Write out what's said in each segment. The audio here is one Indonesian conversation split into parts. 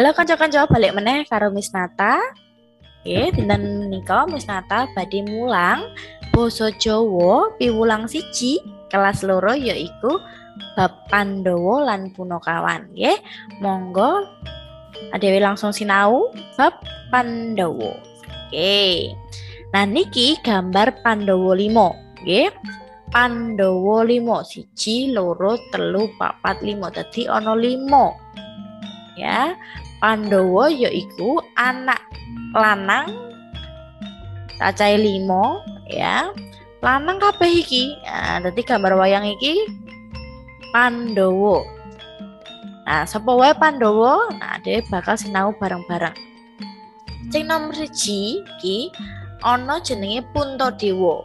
Halo kanca-kanca, balik meneh karo Miss Nata. Dinten nika Miss Nata badhe mulang basa Jawa piwulang siji kelas loro yaiku bab Pandhawa lan Punakawan. Monggo adewe langsung sinau bab Pandhawa. Nah niki gambar Pandhawa 5, nggih. Pandhawa 5 siji, loro, telu, papat, 5. Dadi ana 5. Ya, Pandhawa yaiku anak lanang cacahe 5 ya. Lanang kabeh iki. Nah, dadi gambar wayang iki Pandhawa. Nah, sapa wae Pandhawa? Nah, dhewe bakal sinau bareng-bareng. Sing nomor 1 iki ana jenenge Puntadewa.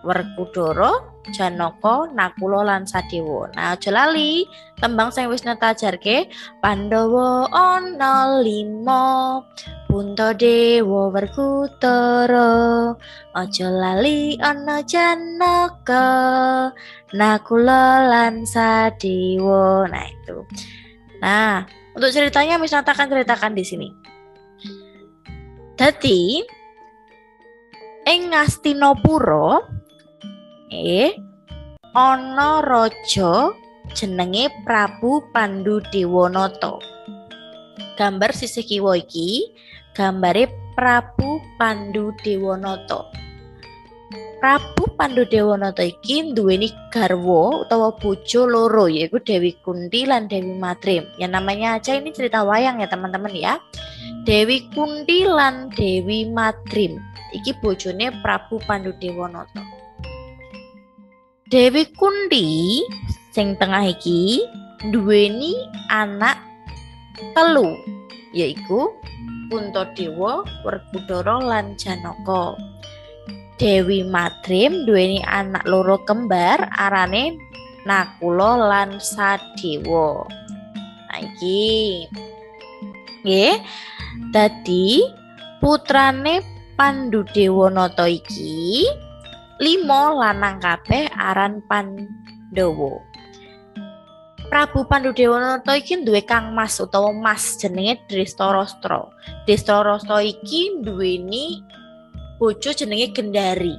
Werkudara, Janaka, Nakula lan Sadewa. Nah, aja lali tembang sing wis Nata ajarke. Pandhawa ana 5, Puntadewa Werkudara. Aja lali ana Janaka, Nakula lan Sadewa. Nah, itu. Nah, untuk ceritanya Miss Nata akan ceritakan di sini. Dadi ing Ngastinapura ana raja jenenge Prabu Pandhudewanata. Gambar sisih kiwa iki gambare Prabu Pandhudewanata. Prabu Pandhudewanata iki duweni garwa utawa bojo loro, yaiku Dewi Kunti lan Dewi Madrim. Ya namanya aja ini cerita wayang ya teman-teman ya. Dewi Kunti lan Dewi Madrim iki bojone Prabu Pandhudewanata. Dewi Kunti sing tengah iki duweni anak telu, yaiku Puntadewa, Werkudara lan Janaka. Dewi Madrim duweni anak loro kembar arane Nakula lan Sadewa. Nah iki nggih, dadi putrane Pandhudewanata iki 5 lanang kabeh aran Pandhawa. Prabu Pandhudewanata iki duwe kangmas utawa mas jenenge Drestarastra. Drestarastra iki duweni bojo jenenge Gendari.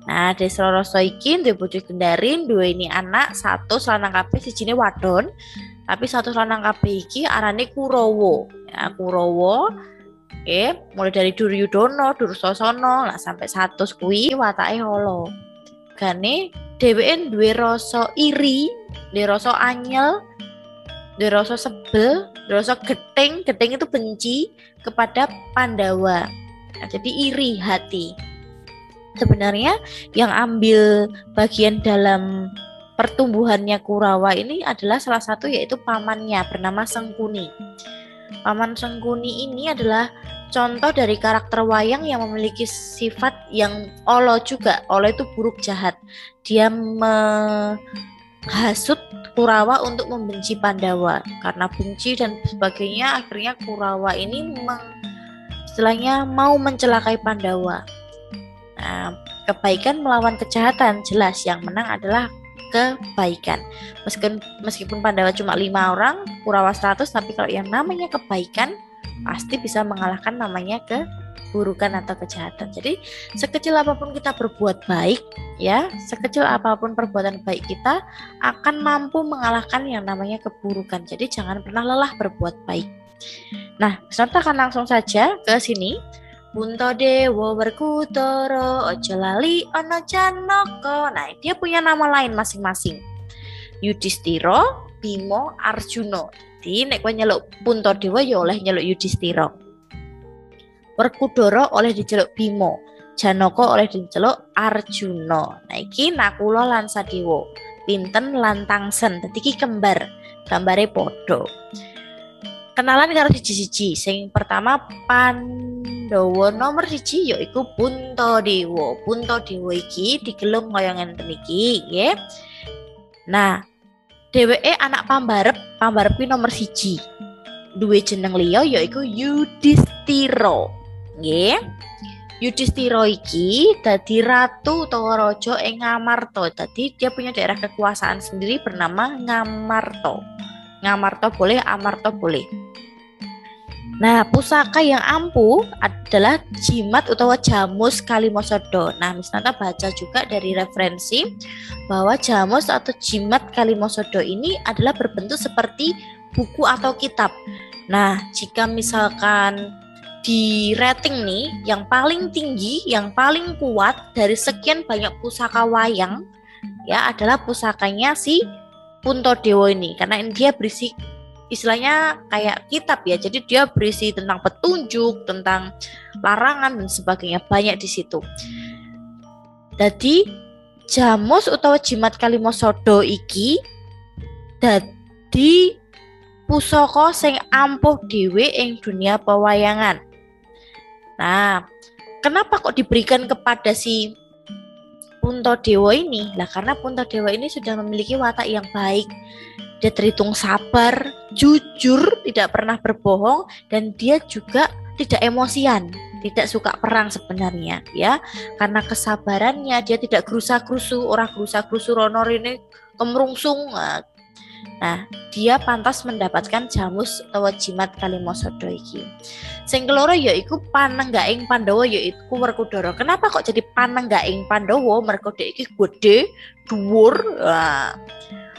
Nah, Drestarastra iki duwe bojo Gendari, duweni anak 100 lanang kabeh, sijine wadon. Tapi 100 lanang kabeh iki arane Kurawa. Ya, Kurawa mulai dari Duryudana, Dursasana, lah sampai 100 kuwi watake ala. Gane dheweke duwe rasa iri, duwe rasa anyel, duwe rasa sebel, duwe rasa geting. Geting itu benci kepada Pandhawa. Nah, jadi iri hati. Sebenarnya yang ambil bagian dalam pertumbuhannya Kurawa ini adalah salah satu yaitu pamannya bernama Sengkuni. Paman Sengkuni ini adalah contoh dari karakter wayang yang memiliki sifat yang olo juga. Olo itu buruk jahat. Dia menghasut Kurawa untuk membenci Pandhawa. Karena benci dan sebagainya, akhirnya Kurawa ini istilahnya mau mencelakai Pandhawa. Nah, kebaikan melawan kejahatan, jelas yang menang adalah kebaikan. Meskipun Pandhawa cuma 5 orang, Kurawa 100, tapi kalau yang namanya kebaikan pasti bisa mengalahkan namanya keburukan atau kejahatan. Jadi sekecil apapun kita berbuat baik, ya, sekecil apapun perbuatan baik kita akan mampu mengalahkan yang namanya keburukan. Jadi jangan pernah lelah berbuat baik. Nah, serta akan langsung saja ke sini. Puntadewa Werkudara, aja lali ana Janaka. Nah, dia punya nama lain masing-masing. Yudhistira, Bima, Arjuna. Jadi nek kowe nyeluk Puntadewa ya oleh nyeluk Yudhistira. Werkudara oleh diceluk Bima, Janaka oleh diceluk Arjuna. Nah, iki Nakula lan Sadewa. Pinten lan tangsen. Dadi iki kembar. Gambare padha. Kenalan karo siji-siji. Sing pertama Pandhawa nomor 1 yaiku Puntadewa. Puntadewa iki digelung kaya ngenten iki, nggih. Nah, dheweke anak pambarep ki nomor 1. Duwe jeneng liya yaiku Yudhistira. Nggih. Yudhistira iki dadi ratu utawa raja ing Ngamarta. Dadi dia punya daerah kekuasaan sendiri bernama Ngamarta. Ngamarta boleh, amarta boleh. Nah, pusaka yang ampuh adalah jimat utawa jamus Kalimasada. Nah, Miss Nata baca juga dari referensi bahwa jamus atau jimat Kalimasada ini adalah berbentuk seperti buku atau kitab. Nah, jika misalkan di rating nih, yang paling tinggi, yang paling kuat dari sekian banyak pusaka wayang, ya adalah pusakanya si Puntadewa ini, karena dia berisi istilahnya kayak kitab ya, jadi dia berisi tentang petunjuk, tentang larangan dan sebagainya, banyak di situ. Jadi jamus utawa jimat Kalimasada iki dadi pusaka sing ampuh dhewe ing dunia pewayangan. Nah, kenapa kok diberikan kepada si Puntadewa ini? Lah karena Puntadewa ini sudah memiliki watak yang baik. Dia terhitung sabar, jujur, tidak pernah berbohong, dan dia juga tidak emosian, tidak suka perang sebenarnya, ya. Karena kesabarannya, dia tidak gerusa-gerusu, orang gerusa-gerusu rono rene kemrungsung. Nah, dia pantas mendapatkan jamus utawa jimat Kalimasada iki. Sing keloro yaiku panenggaing Pandhawa yaiku Werkudara. Kenapa kok jadi panenggaing Pandhawa? Mergo dhek iki gede, dhuwur.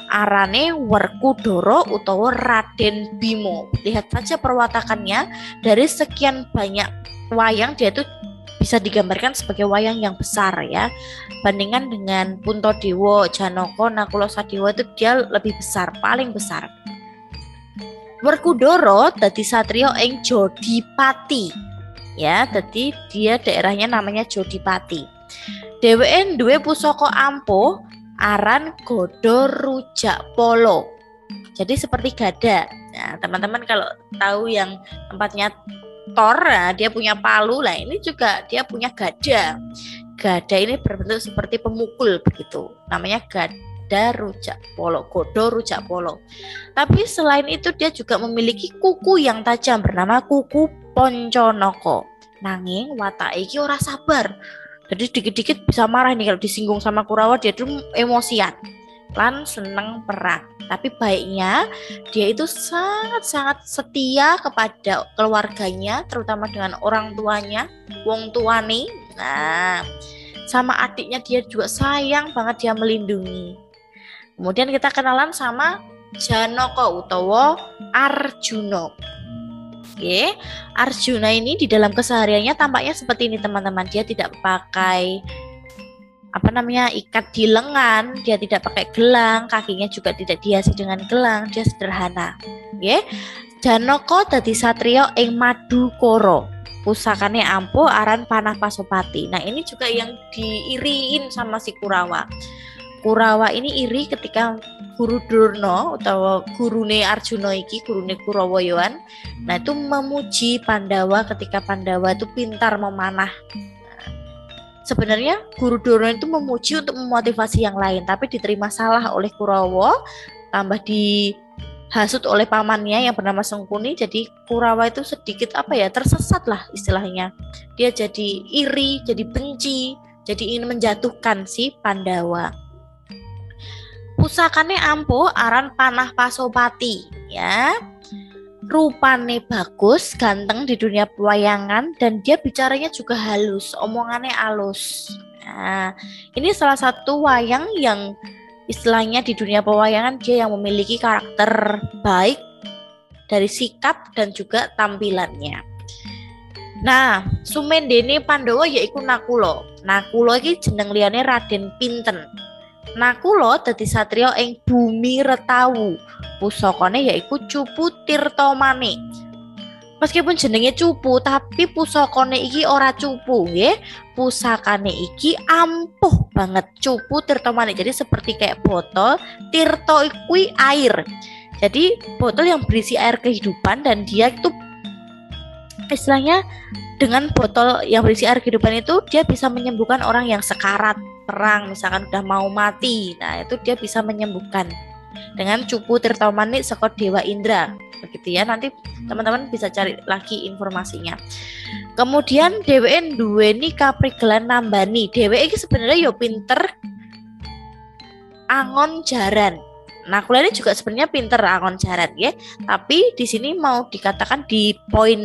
Arane Werkudara utawa Raden Bima. Lihat saja perwatakannya, dari sekian banyak wayang dia itu bisa digambarkan sebagai wayang yang besar ya. Bandingkan dengan Puntadewa, Janaka, Nakula Sadewa itu dia lebih besar, paling besar. Werkudara dadi satriya ing Jodipati. Ya, jadi dia daerahnya namanya Jodipati. Dheweke duwe pusaka ampuh aran Gada Rujak Polo. Jadi seperti gada. Nah, teman-teman kalau tahu yang tempatnya Thor, nah, dia punya palu. Lah ini juga dia punya gada. Gada ini berbentuk seperti pemukul begitu. Namanya Gada Rujak Polo, Gada Rujak Polo. Tapi selain itu dia juga memiliki kuku yang tajam bernama kuku Pancanaka. Nanging watake iki ora sabar. Jadi dikit-dikit bisa marah nih kalau disinggung sama Kurawa, dia tuh emosian, lan seneng perang. Tapi baiknya dia itu sangat-sangat setia kepada keluarganya, terutama dengan orang tuanya, wong tuane. Nah, sama adiknya dia juga sayang banget, dia melindungi. Kemudian kita kenalan sama Janaka utawa Arjuna. Oke, Arjuna ini di dalam kesehariannya tampaknya seperti ini teman-teman. Dia tidak pakai ikat di lengan, dia tidak pakai gelang, kakinya juga tidak dihiasi dengan gelang, dia sederhana. Oke, Janaka dadi satriya ing Madukara. Pusakane ampuh aran Panah Pasopati. Nah, ini juga yang diiriin sama si Kurawa. Kurawa ini iri ketika Guru Durna atau gurune Arjuna iki, gurune Kurawa Yohan, nah itu memuji Pandawa ketika Pandawa itu pintar memanah. Sebenarnya Guru Durna itu memuji untuk memotivasi yang lain, tapi diterima salah oleh Kurawa, tambah dihasut oleh pamannya yang bernama Sengkuni. Jadi Kurawa itu sedikit tersesat lah istilahnya. Dia jadi iri, jadi benci, jadi ingin menjatuhkan si Pandawa. Pusakane ampuh aran Panah Pasopati ya. Rupane bagus, ganteng di dunia pewayangan, dan dia bicaranya juga halus, omongannya halus. Nah, ini salah satu wayang yang istilahnya di dunia pewayangan dia yang memiliki karakter baik dari sikap dan juga tampilannya. Nah, sumendene Pandhawa yaiku Nakula. Nakula iki jeneng liyane Raden Pinten. Nakula dadi satriya ing Bumi Retawu. Pusakane yaiku Cupu Tirtomani. Meskipun jenenge Cupu, tapi pusakane iki ora cupu, nggih. Pusakane iki ampuh banget, Cupu Tirtomani. Jadi seperti kayak botol, tirto kuwi air. Jadi botol yang berisi air kehidupan, dan dia itu istilahnya dengan botol yang berisi air kehidupan itu dia bisa menyembuhkan orang yang sekarat perang, misalkan udah mau mati. Nah, itu dia bisa menyembuhkan dengan Cupu Tirtomani saka Dewa Indra. Begitu ya, nanti teman-teman bisa cari lagi informasinya. Kemudian dheweke duweni kaprigelan nambani. Dheweke iki sebenarnya yo pinter angon jaran. Nakula ini juga sebenarnya pinter Angon Jaran ya, tapi di sini mau dikatakan di poin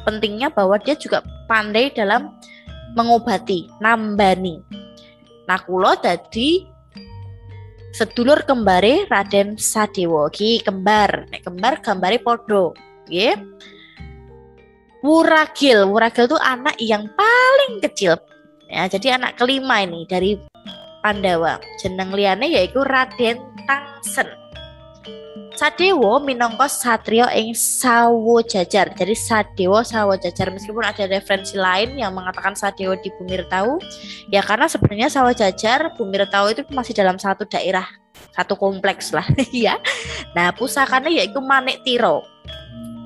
pentingnya bahwa dia juga pandai dalam mengobati, nambani. Nakula dadi sedulur kembare Raden Sadewa. Ki kembar, nek kembar gambare podo, nggih. Wuragil itu anak yang paling kecil. Ya, jadi anak kelima ini dari Pandawa. Jeneng liyane yaiku Raden Tangsen. Sadewa minangka satrio ing Sawojajar. Jadi Sadewa Sawojajar, meskipun ada referensi lain yang mengatakan Sadewa di Bumirtau, ya karena sebenarnya Sawojajar, Bumirtau itu masih dalam satu daerah, satu kompleks lah ya. Nah, pusakanya yaitu Manik Tiro.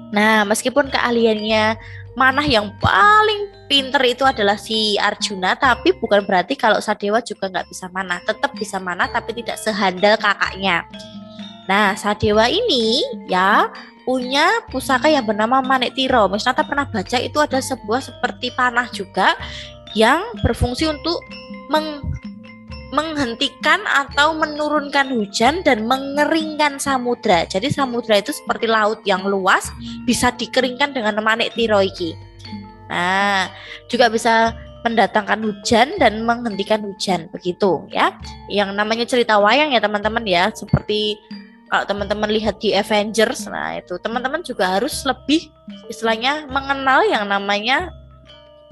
Nah, meskipun keahliannya manah yang paling pinter itu adalah si Arjuna, tapi bukan berarti kalau Sadewa juga nggak bisa manah. Tetap bisa manah, tapi tidak sehandal kakaknya. Nah, Sadewa ini ya punya pusaka yang bernama Manik Tiro. Mas Nata pernah baca, itu ada sebuah seperti panah juga yang berfungsi untuk menghentikan atau menurunkan hujan dan mengeringkan samudra. Jadi samudra itu seperti laut yang luas, bisa dikeringkan dengan Manik Tiro iki. Nah, juga bisa mendatangkan hujan dan menghentikan hujan, begitu ya. Yang namanya cerita wayang ya teman-teman ya, seperti kalau teman-teman lihat di Avengers, nah itu teman-teman juga harus lebih istilahnya mengenal yang namanya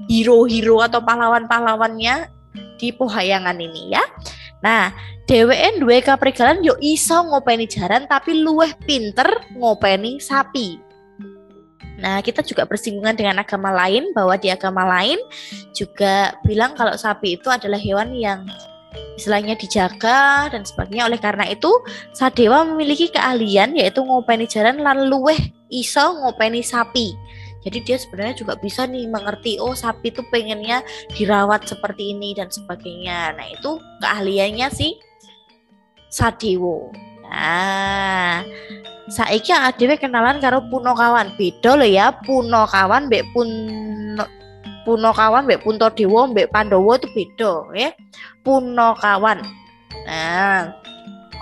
hero-hero atau pahlawan-pahlawannya di Pohayangan ini ya. Nah, dheweke duwe kaprigelan yo iso ngopeni jaran tapi luwih pinter ngopeni sapi. Nah, kita juga bersinggungan dengan agama lain, bahwa di agama lain juga bilang kalau sapi itu adalah hewan yang istilahnya dijaga dan sebagainya. Oleh karena itu, Sadewa memiliki keahlian yaitu ngopeni jaran lan luwih iso ngopeni sapi. Jadi dia sebenarnya juga bisa nih mengerti, oh sapi itu pengennya dirawat seperti ini dan sebagainya. Nah, itu keahliannya si Sadewa. Nah, saiki adewe kenalan karo Punokawan. Beda lho ya, Punokawan mbek Punokawan mbek Puntadewa mbek Pandhawa itu beda ya. Punokawan. Nah,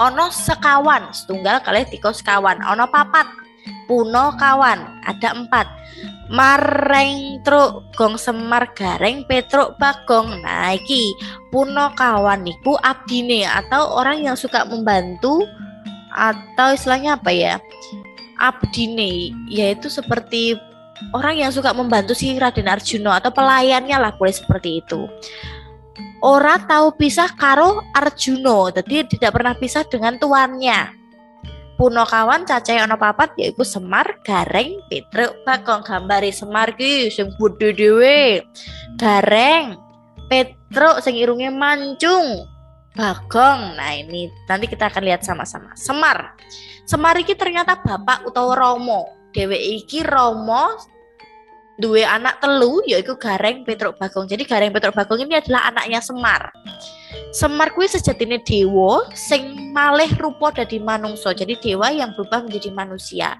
ono sekawan, setunggal kalih tiga sekawan, ono papat. Punokawan, ada 4. Mareng truk gong Semar Gareng Petruk Bagong. Nah, iki Punokawan niku abdine atau orang yang suka membantu, atau istilahnya apa ya, abdine, yaitu seperti orang yang suka membantu si Raden Arjuna atau pelayannya lah, boleh seperti itu. Ora tahu pisah karo Arjuna, jadi tidak pernah pisah dengan tuannya. Punokawan cacahe ana papat, yaiku Semar, Gareng, Petruk, Bagong. Gambare Semar ki sing bodho dhewe, Gareng, Petruk sing irunge mancung, Bagong. Nah, ini nanti kita akan lihat sama-sama. Semar iki ternyata bapak utawa Rama. Dheweke iki Rama duwe anak telu, yaitu Gareng, Petruk, Bagong. Jadi Gareng, Petruk, Bagong ini adalah anaknya Semar. Semar kuwi sejatine dewa sing malih rupa dadi manungsa. Jadi dewa yang berubah menjadi manusia.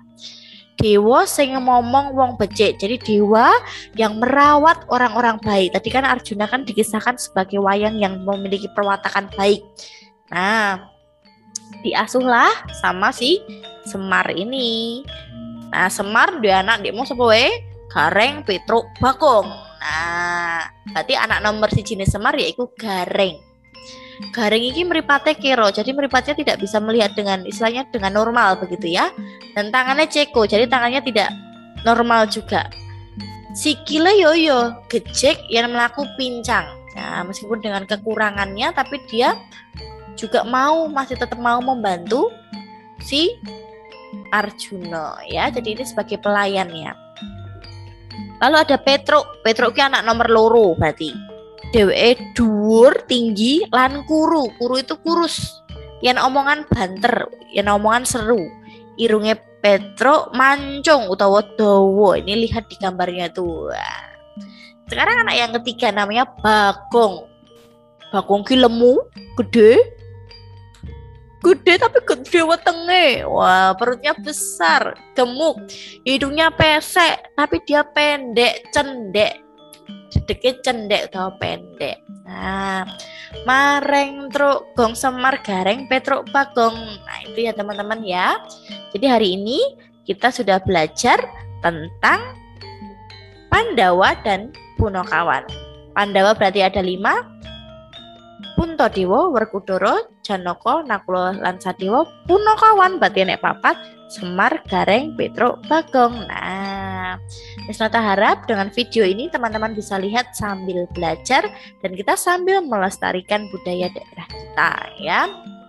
Dewa sing ngomong wong becik. Jadi dewa yang merawat orang-orang baik. Tadi kan Arjuna kan dikisahkan sebagai wayang yang memiliki perwatakan baik. Nah, diasuhlah sama si Semar ini. Nah, Semar duwe anak dekmu sapa wae? Gareng, Petruk, Bagong. Nah, berarti anak nomor 1 Semar yaitu Gareng. Gareng ini meripatnya kero, jadi meripatnya tidak bisa melihat dengan istilahnya dengan normal begitu ya. Dan tangannya ceko, jadi tangannya tidak normal juga. Sikile yoyo, gejek yang melaku pincang. Nah, meskipun dengan kekurangannya, tapi dia juga masih tetap mau membantu si Arjuna ya. Jadi ini sebagai pelayannya. Lalu ada Petruk ki anak nomor 2 berarti. Dheweke dhuwur, tinggi lan kuru. Kuru itu kurus. Yen omongan banter, yen omongan seru. Irunge Petruk mancung utawa dawa. Ini lihat di gambarnya tuh. Sekarang anak yang ketiga namanya Bagong. Bagong ki lemu, gede tapi gede wetenge. Wah, perutnya besar, gemuk. Hidungnya pesek, tapi dia pendek, cendek. dedeke cendek atau pendek. Nah, mareng truk gong Semar gareng Petruk Bagong. Nah, itu ya teman-teman ya. Jadi hari ini kita sudah belajar tentang Pandawa dan Punokawan. Pandawa berarti ada 5. Puntadewa, Werkudara, Janaka, Nakula lan Sadewa. Punokawan berarti nek papat, Semar, Gareng, Petruk, Bagong. Nah, Miss Nota harap dengan video ini teman-teman bisa lihat sambil belajar dan kita sambil melestarikan budaya daerah kita ya.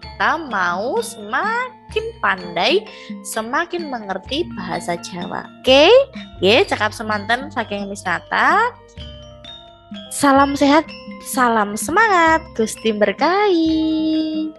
Kita mau semakin pandai, semakin mengerti bahasa Jawa. Oke, cakap semanten saking Miss Nata. Salam sehat, salam semangat, Gusti berkahi.